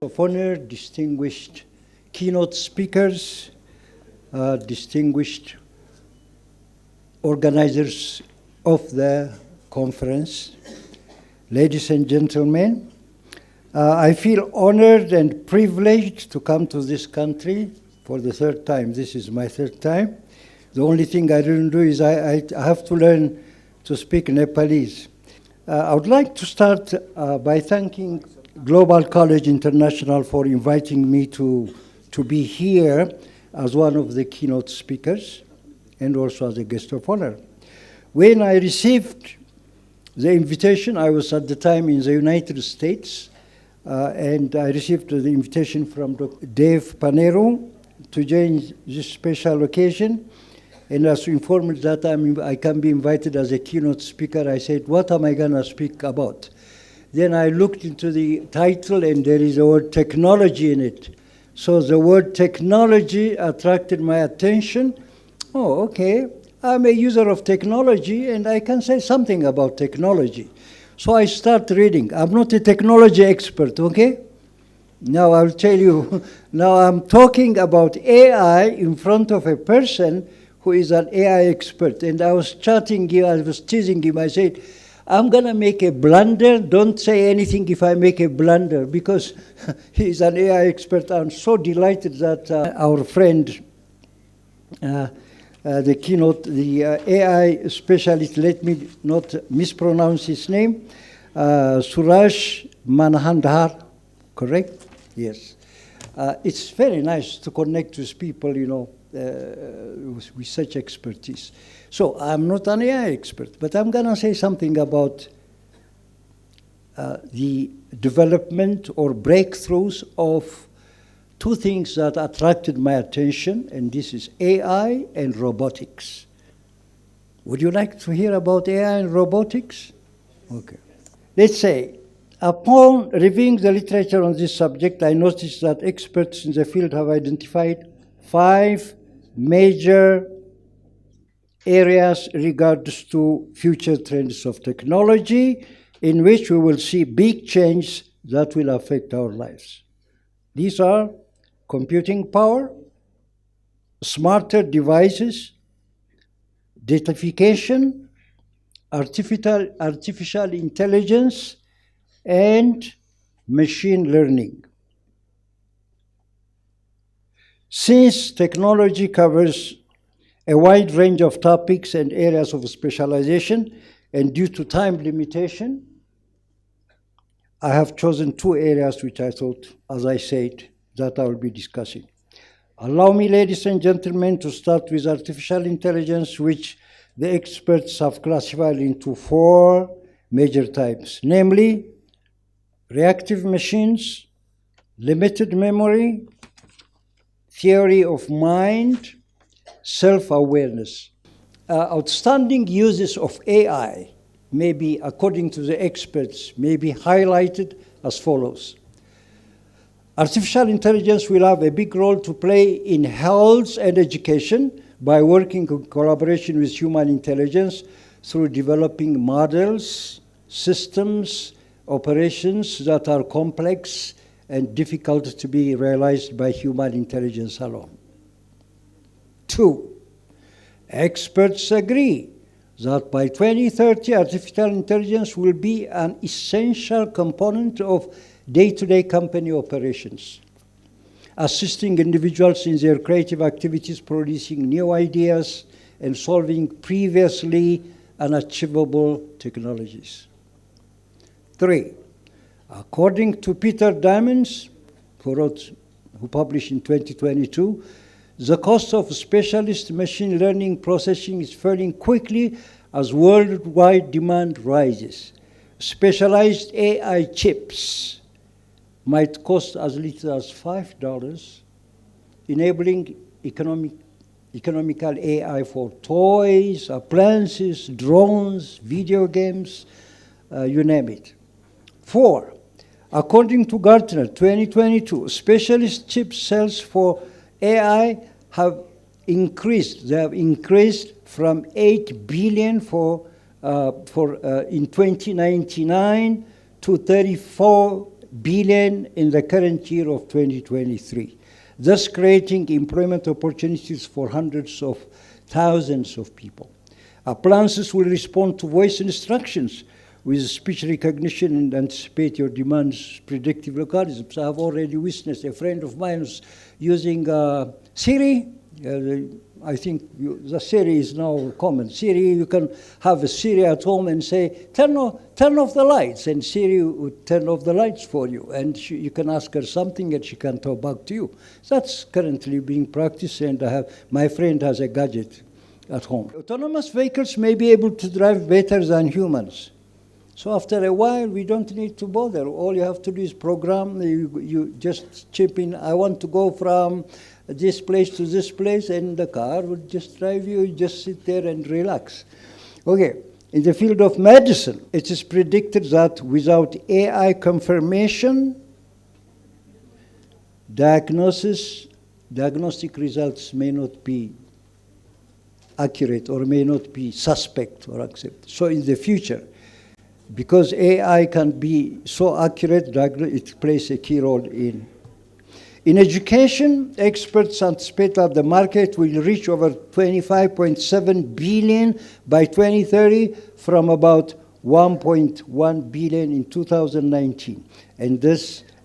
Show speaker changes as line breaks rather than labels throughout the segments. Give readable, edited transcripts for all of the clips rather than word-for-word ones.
Of honor, distinguished keynote speakers, distinguished organizers of the conference, ladies and gentlemen, I feel honored and privileged to come to this country for the third time. This is my third time. The only thing I didn't do is I have to learn to speak Nepalese. I would like to start by thanking Global College International for inviting me to be here as one of the keynote speakers and also as a guest of honor. When I received the invitation, I was at the time in the United States, and I received the invitation from Dave Panero to join this special occasion. And as informed that I can be invited as a keynote speaker, I said, what am I going to speak about? Then I looked into the title, and there is the word technology in it. So the word technology attracted my attention. Oh, okay, I'm a user of technology, and I can say something about technology. So I start reading. I'm not a technology expert, okay? Now I'll tell you, now I'm talking about AI in front of a person who is an AI expert. And I was chatting him, I was teasing him, I said, I'm going to make a blunder. Don't say anything if I make a blunder, because he's an AI expert. I'm so delighted that our friend, the keynote, the AI specialist, let me not mispronounce his name, Suraj Manhandhar, correct? Yes. It's very nice to connect with people, you know, with such expertise. So I'm not an AI expert, but I'm going to say something about the development or breakthroughs of two things that attracted my attention, and this is AI and robotics. Would you like to hear about AI and robotics? Okay. Let's say, upon reviewing the literature on this subject, I noticed that experts in the field have identified 5 major areas regards to future trends of technology in which we will see big change that will affect our lives. These are computing power, smarter devices, datafication, artificial intelligence, and machine learning. Since technology covers a wide range of topics and areas of specialization, and due to time limitation, I have chosen 2 areas which I thought, as I said, that I will be discussing. Allow me, ladies and gentlemen, to start with artificial intelligence, which the experts have classified into 4 major types, namely reactive machines, limited memory, theory of mind, self-awareness. Outstanding uses of AI may be, according to the experts, may be highlighted as follows. Artificial intelligence will have a big role to play in health and education by working in collaboration with human intelligence through developing models, systems, operations that are complex and difficult to be realized by human intelligence alone. 2, experts agree that by 2030, artificial intelligence will be an essential component of day-to-day company operations, assisting individuals in their creative activities, producing new ideas, and solving previously unachievable technologies. 3, according to Peter Diamond, who published in 2022, the cost of specialist machine learning processing is falling quickly as worldwide demand rises. Specialized AI chips might cost as little as $5, enabling economical AI for toys, appliances, drones, video games, you name it. 4, according to Gartner 2022, specialist chip sales for AI have increased. They have increased from 8 billion in 2099 to 34 billion in the current year of 2023, thus creating employment opportunities for hundreds of thousands of people. Appliances will respond to voice instructions with speech recognition and anticipate your demands, predictive algorithms. I have already witnessed a friend of mine was using Siri. I think the Siri is now common. Siri, you can have a Siri at home and say, turn off the lights, and Siri would turn off the lights for you. And you can ask her something and she can talk back to you. That's currently being practiced, and my friend has a gadget at home. Autonomous vehicles may be able to drive better than humans. So after a while, we don't need to bother. All you have to do is program. You just chip in, I want to go from this place to this place, and the car would just drive you. You just sit there and relax. Okay, in the field of medicine, it is predicted that without AI confirmation, diagnostic results may not be accurate or may not be suspect or accepted. So in the future, because AI can be so accurate, it plays a key role in. In education, experts anticipate that the market will reach over 25.7 billion by 2030 from about 1.1 billion in 2019. And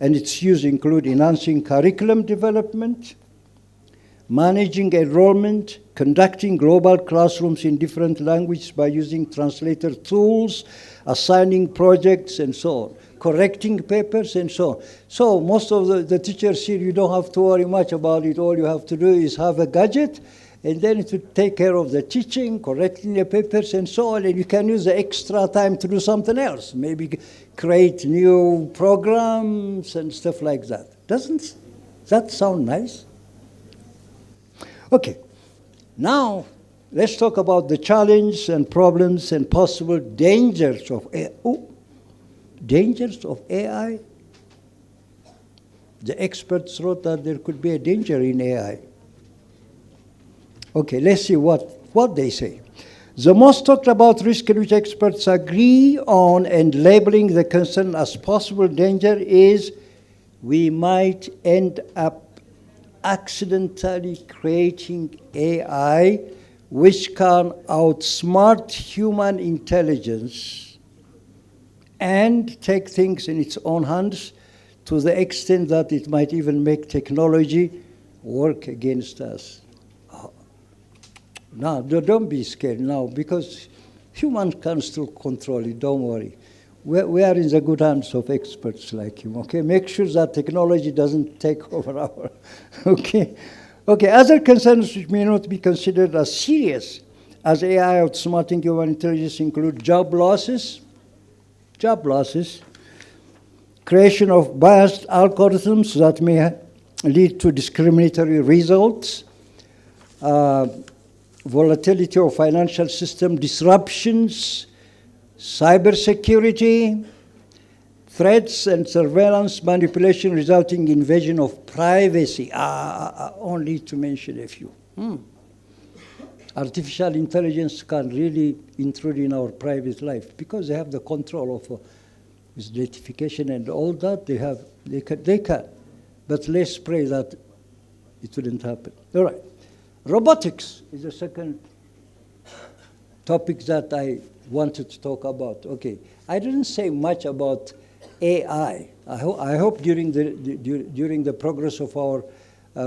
its use include enhancing curriculum development, managing enrollment, conducting global classrooms in different languages by using translator tools, assigning projects, and so on, correcting papers, and so on. So most of the teachers here, you don't have to worry much about it. All you have to do is have a gadget, and then it will take care of the teaching, correcting the papers, and so on, and you can use the extra time to do something else, maybe create new programs and stuff like that. Doesn't that sound nice? Okay, now let's talk about the challenges and problems and possible dangers of AI. Dangers of AI? The experts wrote that there could be a danger in AI. Okay, let's see what they say. The most talked about risk in which experts agree on and labeling the concern as possible danger is we might end up accidentally creating AI which can outsmart human intelligence and take things in its own hands to the extent that it might even make technology work against us. Now, don't be scared now, because humans can still control it, don't worry. We are in the good hands of experts like you, okay? Make sure that technology doesn't take over our, okay? Okay, other concerns which may not be considered as serious as AI outsmarting human intelligence include job losses, creation of biased algorithms that may lead to discriminatory results, volatility of financial system disruptions, cybersecurity, threats and surveillance manipulation resulting in invasion of privacy, only to mention a few. Artificial intelligence can really intrude in our private life because they have the control of with datification and all that. They can. But let's pray that it wouldn't happen. All right. Robotics is the second topic that I wanted to talk about. Okay. I didn't say much about AI. I hope during the progress of our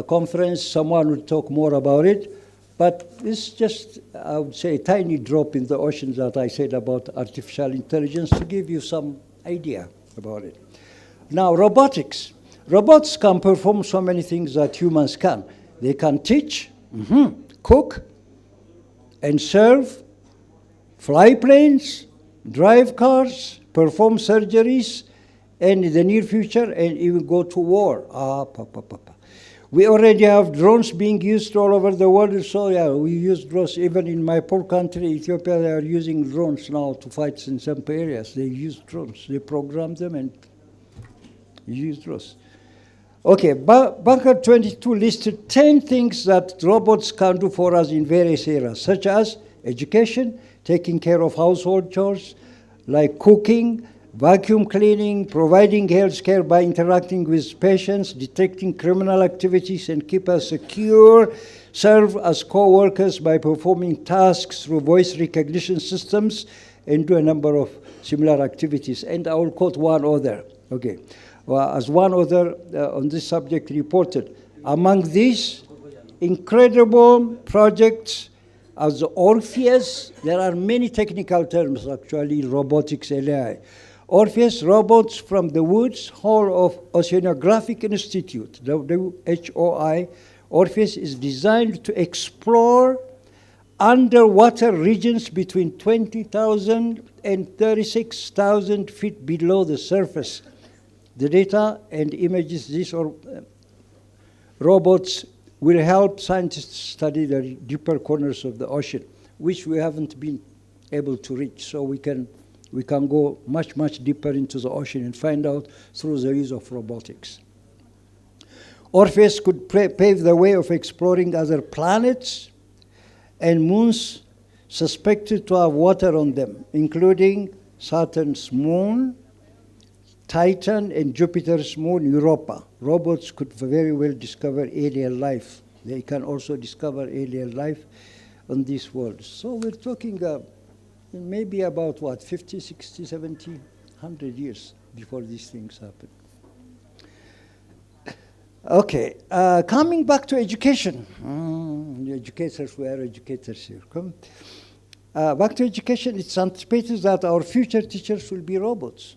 conference, someone will talk more about it. But it's just, I would say, a tiny drop in the ocean that I said about artificial intelligence to give you some idea about it. Now, robotics. Robots can perform so many things that humans can. They can teach, cook, and serve, fly planes, drive cars, perform surgeries, and in the near future, and even go to war. We already have drones being used all over the world, so yeah, we use drones. Even in my poor country, Ethiopia, they are using drones now to fight in some areas. They use drones. They program them and use drones. Okay, Bunker 22 listed 10 things that robots can do for us in various areas, such as education, taking care of household chores, like cooking, vacuum cleaning, providing health care by interacting with patients, detecting criminal activities and keep us secure, serve as co-workers by performing tasks through voice recognition systems, and do a number of similar activities. And I will quote one other. Okay. Well, as one other on this subject reported, among these incredible projects as Orpheus, there are many technical terms actually, robotics and AI. Orpheus, robots from the Woods Hole of Oceanographic Institute, WHOI. Orpheus is designed to explore underwater regions between 20,000 and 36,000 feet below the surface. The data and images these robots will help scientists study the deeper corners of the ocean, which we haven't been able to reach. So we can go much, much deeper into the ocean and find out through the use of robotics. Orpheus could pave the way of exploring other planets and moons suspected to have water on them, including Saturn's moon, Titan, and Jupiter's moon, Europa. Robots could very well discover alien life. They can also discover alien life on these worlds. So we're talking maybe about what, 50, 60, 70, 100 years before these things happen. Okay, coming back to education. The educators, we are educators here. Back to education, it's anticipated that our future teachers will be robots.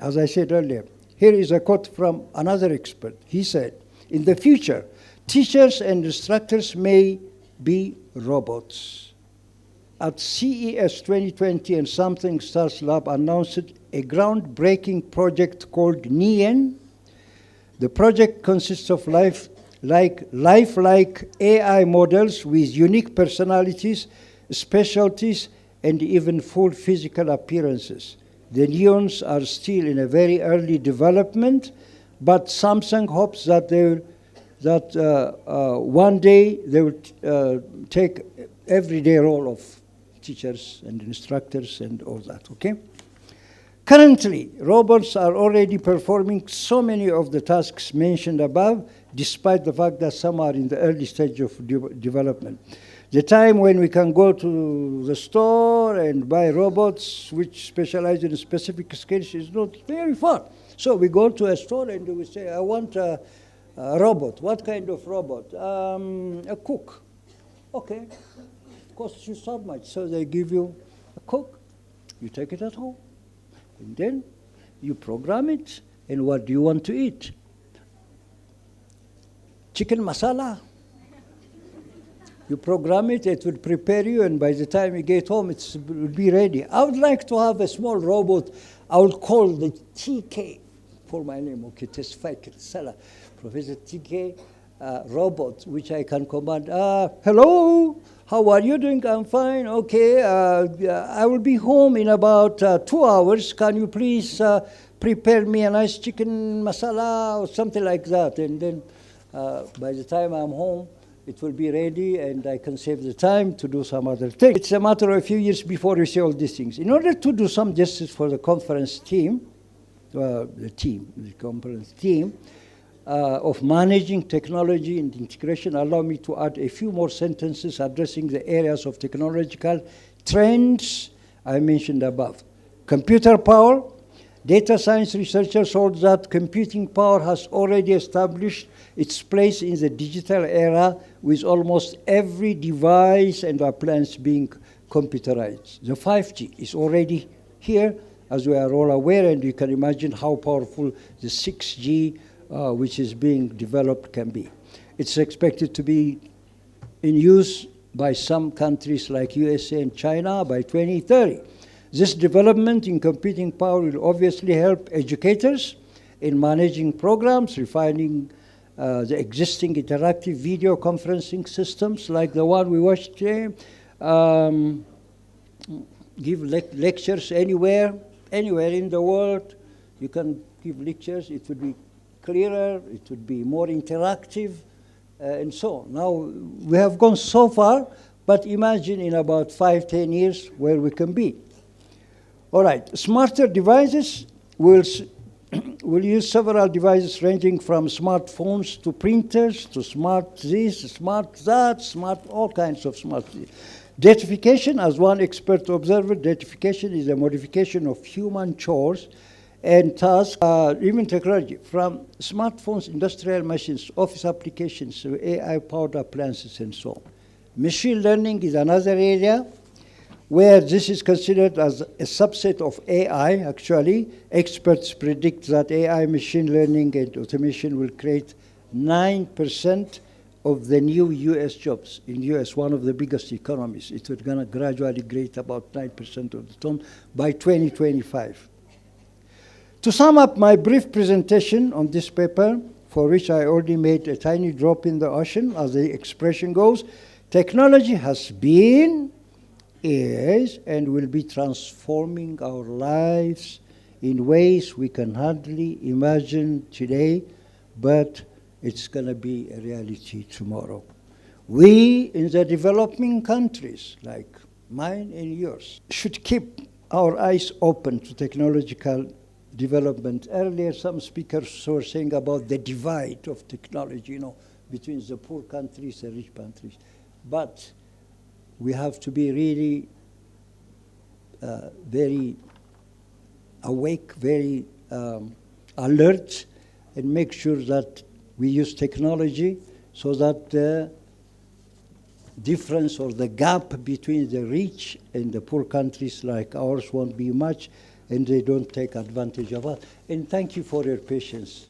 As I said earlier, here is a quote from another expert. He said, in the future, teachers and instructors may be robots. At CES 2020 and Something Stars Lab announced a groundbreaking project called NIEN. The project consists of lifelike AI models with unique personalities, specialties, and even full physical appearances. The neons are still in a very early development, but Samsung hopes that one day they will take everyday role of teachers and instructors and all that, okay? Currently, robots are already performing so many of the tasks mentioned above, despite the fact that some are in the early stage of development. The time when we can go to the store and buy robots which specialize in specific skills is not very far. So we go to a store and we say, I want a robot. What kind of robot? A cook. Okay, costs you so much. So they give you a cook. You take it at home. And then you program it. And what do you want to eat? Chicken masala. You program it, it will prepare you, and by the time you get home, it will be ready. I would like to have a small robot. I will call the TK for my name, okay, Tesfaya Ketsela, Professor TK robot, which I can command. Hello, how are you doing? I'm fine, okay. I will be home in about 2 hours. Can you please prepare me a nice chicken masala or something like that? And then by the time I'm home, it will be ready, and I can save the time to do some other things. It's a matter of a few years before we see all these things. In order to do some justice for the conference team, the conference team of managing technology and integration, allow me to add a few more sentences addressing the areas of technological trends I mentioned above. Computer power. Data science researchers hold that computing power has already established its place in the digital era, with almost every device and appliance being computerized. The 5G is already here, as we are all aware, and you can imagine how powerful the 6G, which is being developed, can be. It's expected to be in use by some countries like USA and China by 2030. This development in computing power will obviously help educators in managing programs, refining the existing interactive video conferencing systems like the one we watched today, give lectures anywhere in the world. You can give lectures. It would be clearer, it would be more interactive, and so on. Now, we have gone so far, but imagine in about 5, 10 years where we can be. All right, smarter devices will will use several devices ranging from smartphones to printers to smart this, smart that, smart all kinds of smart. Datification, as one expert observer, datification is a modification of human chores and tasks, even technology, from smartphones, industrial machines, office applications, to AI-powered appliances, and so on. Machine learning is another area where this is considered as a subset of AI, actually. Experts predict that AI, machine learning, and automation will create 9% of the new US jobs. In US, one of the biggest economies, it's going to gradually create about 9% of the total by 2025. To sum up my brief presentation on this paper, for which I already made a tiny drop in the ocean, as the expression goes, technology has been, is, and will be transforming our lives in ways we can hardly imagine today, but it's going to be a reality tomorrow. We in the developing countries, like mine and yours, should keep our eyes open to technological development. Earlier, some speakers were saying about the divide of technology, between the poor countries and rich countries. But we have to be really very awake, very alert, and make sure that we use technology so that the difference or the gap between the rich and the poor countries like ours won't be much, and they don't take advantage of us. And thank you for your patience.